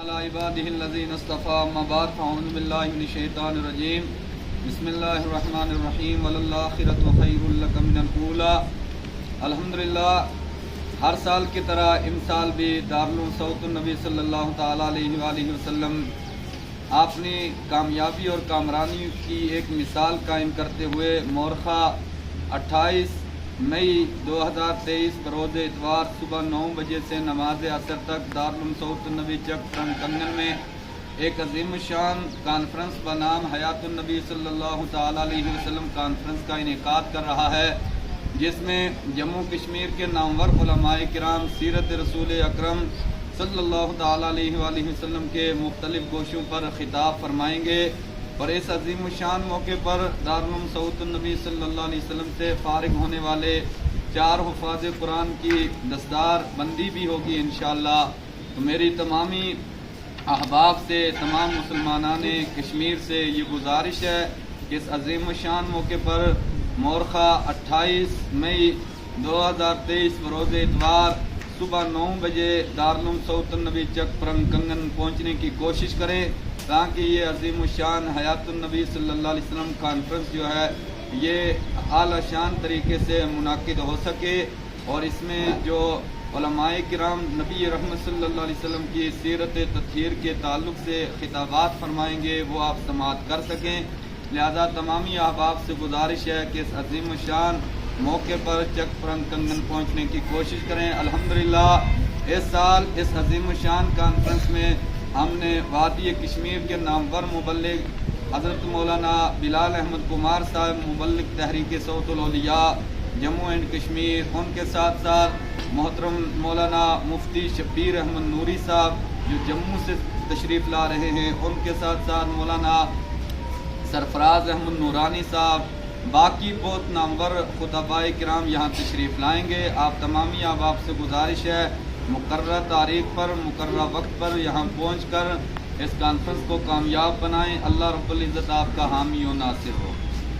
على عباده الذين اصطفى اما بعد فاعوذ بالله من الشيطان الرجيم بسم الله الرحمن الرحيم وللآخرة خير لك من الأولى الحمدللہ ہر سال کی طرح امسال بھی دارالعلوم سعود النبی صلی اللہ تعالیٰ علیہ وآلہ وسلم آپ نے کامیابی اور کامرانی کی ایک مثال قائم کرتے ہوئے مورخہ 28 مئی 2023 بروز اتوار صبح 9 بجے سے نماز عصر تک دارالعلوم سعود النبی چک فرنگ کنگن میں ایک عظیم الشان کانفرنس بنام حیات النبی صلی اللہ تعالیٰ علیہ وسلم کانفرنس کا انعقاد کر رہا ہے، جس میں جموں کشمیر کے نامور علماء کرام سیرت رسول اکرم صلی اللہ تعالیٰ علیہ وآلہ وسلم کے مختلف گوشوں پر خطاب فرمائیں گے، اور اس عظیم الشان موقع پر دارالعلوم سعود النبی صلی اللہ علیہ وسلم سے فارغ ہونے والے 4 حفاظ قرآن کی دستار بندی بھی ہوگی انشاءاللہ۔ تو میری تمامی احباب سے، تمام مسلمانان کشمیر سے یہ گزارش ہے کہ اس عظیم الشان موقع پر مورخہ 28 مئی 2023 بروز اتوار صبح 9 بجے دارالعلوم سعود النبی چک فرنگ کنگن پہنچنے کی کوشش کریں، تاکہ یہ عظیم الشان حیات النبی صلی اللہ علیہ وسلم کانفرنس جو ہے یہ اعلیٰ شان طریقے سے منعقد ہو سکے، اور اس میں جو علماء کرام نبی رحمت صلی اللہ علیہ وسلم کی سیرت تطہیر کے تعلق سے خطابات فرمائیں گے وہ آپ سماعت کر سکیں۔ لہذا تمامی احباب سے گزارش ہے کہ اس عظیم الشان موقع پر چک فرنگ کنگن پہنچنے کی کوشش کریں۔ الحمدللہ اس سال اس عظیم الشان کانفرنس میں ہم نے وادی کشمیر کے نامور مبلغ حضرت مولانا بلال احمد کمار صاحب مبلغ تحریک صوت الاولیاء جموں اینڈ کشمیر، ان کے ساتھ ساتھ محترم مولانا مفتی شبیر احمد نوری صاحب جو جموں سے تشریف لا رہے ہیں، ان کے ساتھ ساتھ مولانا سرفراز احمد نورانی صاحب، باقی بہت نامور خطباء کرام یہاں تشریف لائیں گے۔ آپ تمامی احباب سے گزارش ہے مقررہ تاریخ پر مقررہ وقت پر یہاں پہنچ کر اس کانفرنس کو کامیاب بنائیں۔ اللہ رب العزت آپ کا حامی و ناصر ہو۔